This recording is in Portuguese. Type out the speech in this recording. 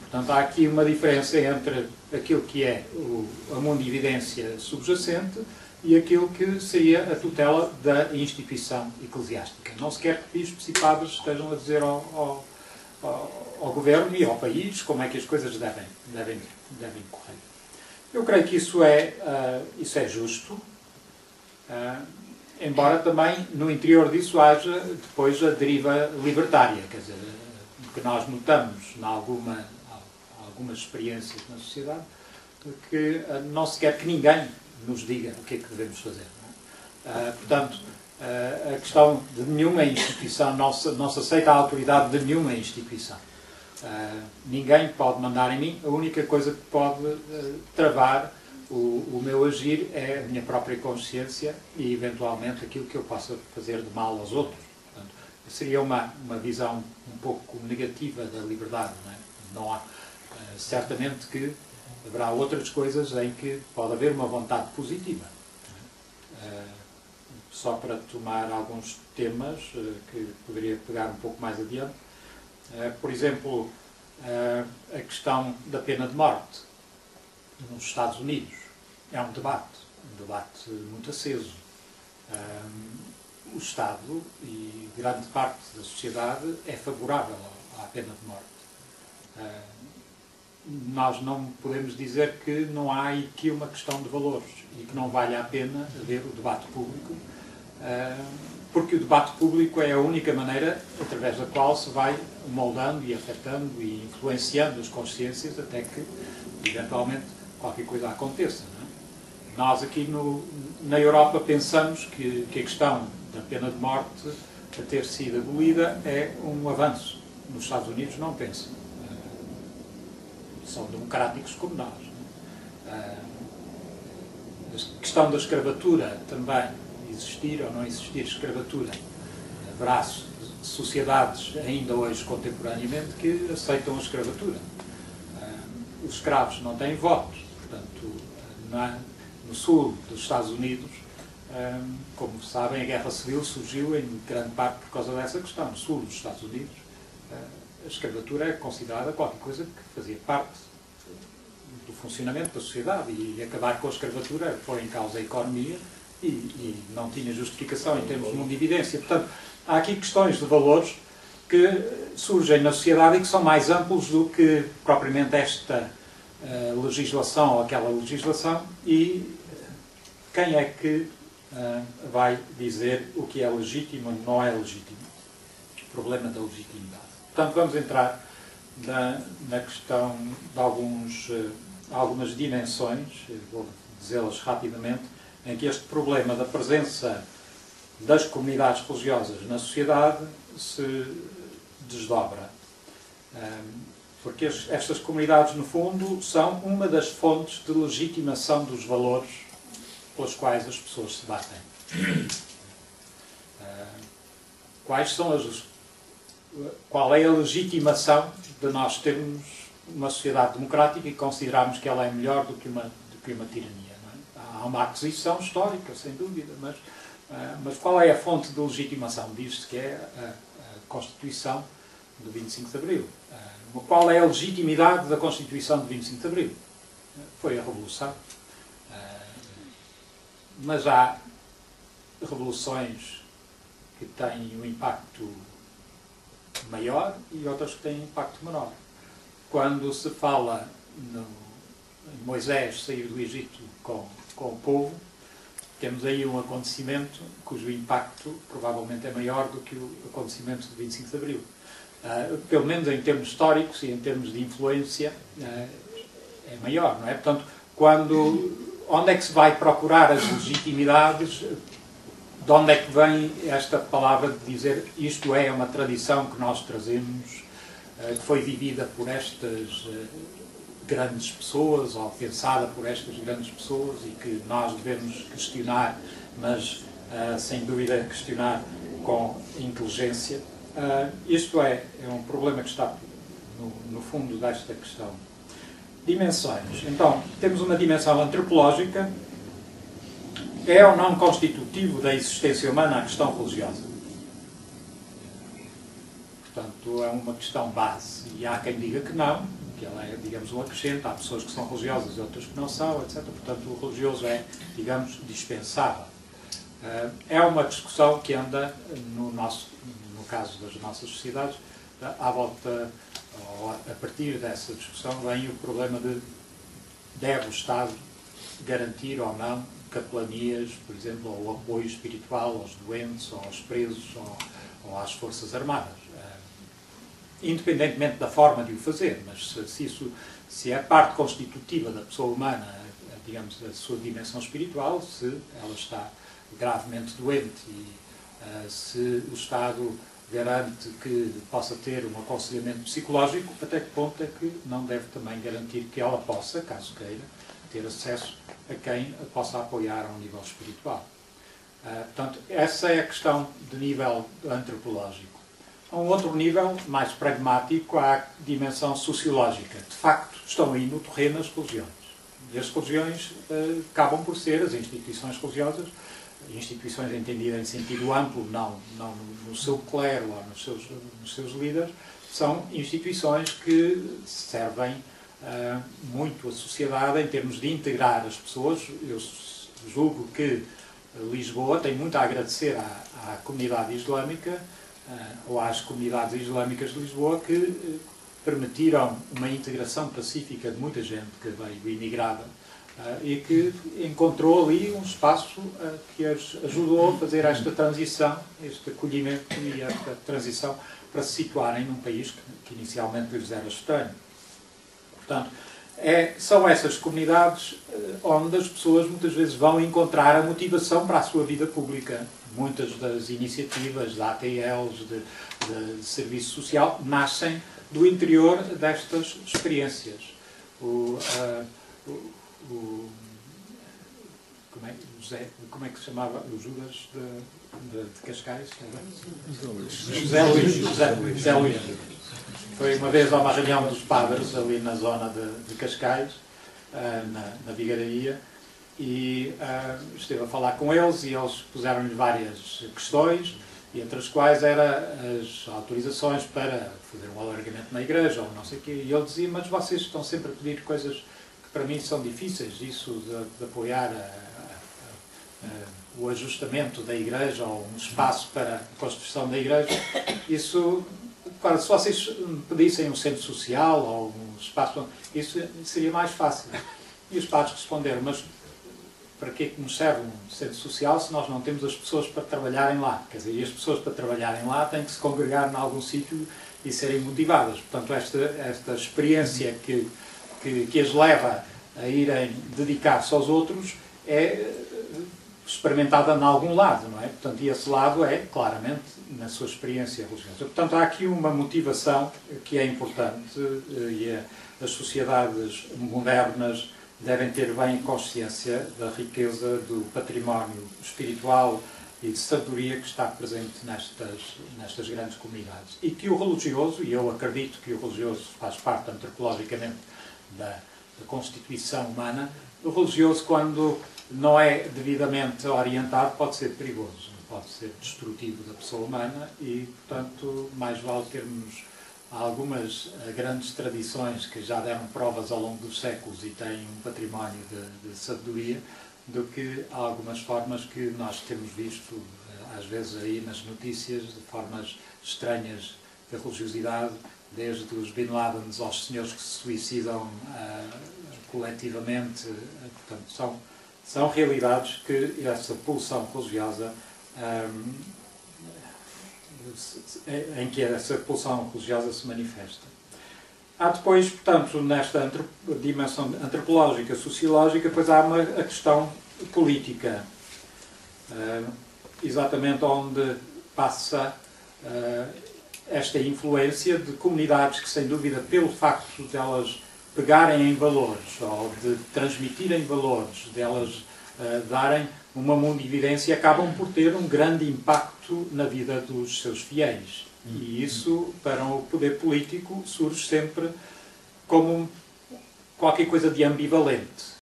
Portanto, há aqui uma diferença entre aquilo que é a mundividência subjacente e aquilo que seria a tutela da instituição eclesiástica. Não se quer que bispos e padres estejam a dizer ao governo e ao país como é que as coisas devem correr. Eu creio que isso é justo, embora também no interior disso haja depois a deriva libertária, quer dizer, o que nós notamos em algumas experiências na sociedade, que não se quer que ninguém nos diga o que é que devemos fazer. Portanto, a questão de nenhuma instituição, não se aceita a autoridade de nenhuma instituição. Ninguém pode mandar em mim, a única coisa que pode travar o meu agir é a minha própria consciência e, eventualmente, aquilo que eu possa fazer de mal aos outros. Portanto, seria uma visão um pouco negativa da liberdade. Não há, certamente que haverá outras coisas em que pode haver uma vontade positiva. Só para tomar alguns temas que poderia pegar um pouco mais adiante. Por exemplo, a questão da pena de morte nos Estados Unidos é um debate muito aceso. O Estado e grande parte da sociedade é favorável à pena de morte. Nós não podemos dizer que não há aqui uma questão de valores e que não vale a pena haver o debate público, porque o debate público é a única maneira através da qual se vai moldando e afetando e influenciando as consciências até que, eventualmente, qualquer coisa aconteça. Não é? Nós aqui na Europa pensamos que a questão da pena de morte a ter sido abolida é um avanço. Nos Estados Unidos não pensam. São democráticos como nós. A questão da escravatura também, existir ou não existir escravatura. Haverá sociedades ainda hoje contemporaneamente que aceitam a escravatura. Os escravos não têm voto. Portanto, no sul dos Estados Unidos, como sabem, a Guerra Civil surgiu em grande parte por causa dessa questão. No sul dos Estados Unidos, a escravatura é considerada qualquer coisa que fazia parte do funcionamento da sociedade e acabar com a escravatura põe em causa a economia e não tinha justificação em termos de mundividência. Portanto, há aqui questões de valores que surgem na sociedade e que são mais amplos do que propriamente esta legislação ou aquela legislação e quem é que vai dizer o que é legítimo ou não é legítimo. O problema da legitimidade. Portanto, vamos entrar na questão de algumas dimensões, vou dizê-las rapidamente, em que este problema da presença das comunidades religiosas na sociedade se desdobra. Porque estas comunidades, no fundo, são uma das fontes de legitimação dos valores pelos quais as pessoas se batem. Qual é a legitimação de nós termos uma sociedade democrática e considerarmos que ela é melhor do que uma tirania? Não é? Há uma aquisição histórica, sem dúvida, mas qual é a fonte de legitimação? Diz-se que é a Constituição do 25 de Abril. Qual é a legitimidade da Constituição do 25 de Abril? Foi a Revolução. Mas há revoluções que têm um impacto maior e outras que têm um impacto menor. Quando se fala em Moisés sair do Egito com o povo, temos aí um acontecimento cujo impacto provavelmente é maior do que o acontecimento de 25 de Abril. Pelo menos em termos históricos e em termos de influência, é maior, não é? Portanto, onde é que se vai procurar as legitimidades? De onde é que vem esta palavra de dizer isto é uma tradição que nós trazemos, que foi vivida por estas grandes pessoas, ou pensada por estas grandes pessoas, e que nós devemos questionar, mas sem dúvida questionar com inteligência. Isto é um problema que está no fundo desta questão. Dimensões. Então, temos uma dimensão antropológica. É ou não constitutivo da existência humana a questão religiosa? Portanto, é uma questão base. E há quem diga que não, que ela é, digamos, um acrescento. Há pessoas que são religiosas e outras que não são, etc. Portanto, o religioso é, digamos, dispensável. É uma discussão que anda, no caso das nossas sociedades, à volta, ou a partir dessa discussão, vem o problema de deve o Estado garantir ou não capelanias, por exemplo, ou apoio espiritual aos doentes, ou aos presos, ou às Forças Armadas. Independentemente da forma de o fazer, mas se é parte constitutiva da pessoa humana, digamos, a sua dimensão espiritual, se ela está gravemente doente e se o Estado garante que possa ter um aconselhamento psicológico, até que ponto é que não deve também garantir que ela possa, caso queira, ter acesso a quem a possa apoiar a um nível espiritual. Portanto, essa é a questão de nível antropológico. A um outro nível, mais pragmático, há a dimensão sociológica. De facto, estão aí no terreno as religiões. E as religiões acabam por ser as instituições religiosas, instituições entendidas em sentido amplo, não no seu clero ou nos seus líderes, são instituições que servem muito a sociedade em termos de integrar as pessoas. Eu julgo que Lisboa tem muito a agradecer à comunidade islâmica, ou às comunidades islâmicas de Lisboa, que permitiram uma integração pacífica de muita gente que veio imigrada e que encontrou ali um espaço que as ajudou a fazer esta transição, este acolhimento e esta transição para se situarem num país que inicialmente lhes era estranho. Portanto, são essas comunidades onde as pessoas muitas vezes vão encontrar a motivação para a sua vida pública. Muitas das iniciativas, da ATLs, de serviço social, nascem do interior destas experiências. Como é que se chamava? O Judas de Cascais? José Luís. Foi uma vez a uma reunião dos padres ali na zona de Cascais, na Vigararia, e esteve a falar com eles e eles puseram-lhe várias questões, e entre as quais eram as autorizações para fazer um alargamento na igreja ou não sei o quê. E ele dizia: mas vocês estão sempre a pedir coisas que para mim são difíceis, isso de apoiar o ajustamento da igreja ou um espaço para a construção da igreja. Isso, claro, se vocês me pedissem um centro social ou um espaço, isso seria mais fácil. E os padres responderam: mas para que é que nos serve um centro social se nós não temos as pessoas para trabalharem lá? Quer dizer, e as pessoas para trabalharem lá têm que se congregar em algum sítio e serem motivadas. Portanto, esta experiência que as leva a irem dedicar-se aos outros é experimentada em algum lado, não é? Portanto, e esse lado é, claramente, na sua experiência religiosa. Portanto, há aqui uma motivação que é importante e as sociedades modernas devem ter bem consciência da riqueza do património espiritual e de sabedoria que está presente nestas grandes comunidades. E que o religioso, e eu acredito que o religioso faz parte antropologicamente da constituição humana, o religioso, quando não é devidamente orientado, pode ser perigoso, pode ser destrutivo da pessoa humana e, portanto, mais vale termos algumas grandes tradições que já deram provas ao longo dos séculos e têm um património de sabedoria, do que algumas formas que nós temos visto, às vezes aí nas notícias, de formas estranhas de religiosidade, desde os Bin Ladens aos senhores que se suicidam coletivamente. Portanto, são realidades que essa pulsão religiosa, em que essa pulsão religiosa se manifesta. Há depois, portanto, nesta dimensão antropológica, sociológica, depois há a questão política, exatamente onde passa esta influência de comunidades que, sem dúvida, pelo facto de elas pegarem em valores, ou de transmitirem valores, de elas darem uma mundividência, acabam por ter um grande impacto na vida dos seus fiéis. E isso, para o poder político, surge sempre como qualquer coisa de ambivalente.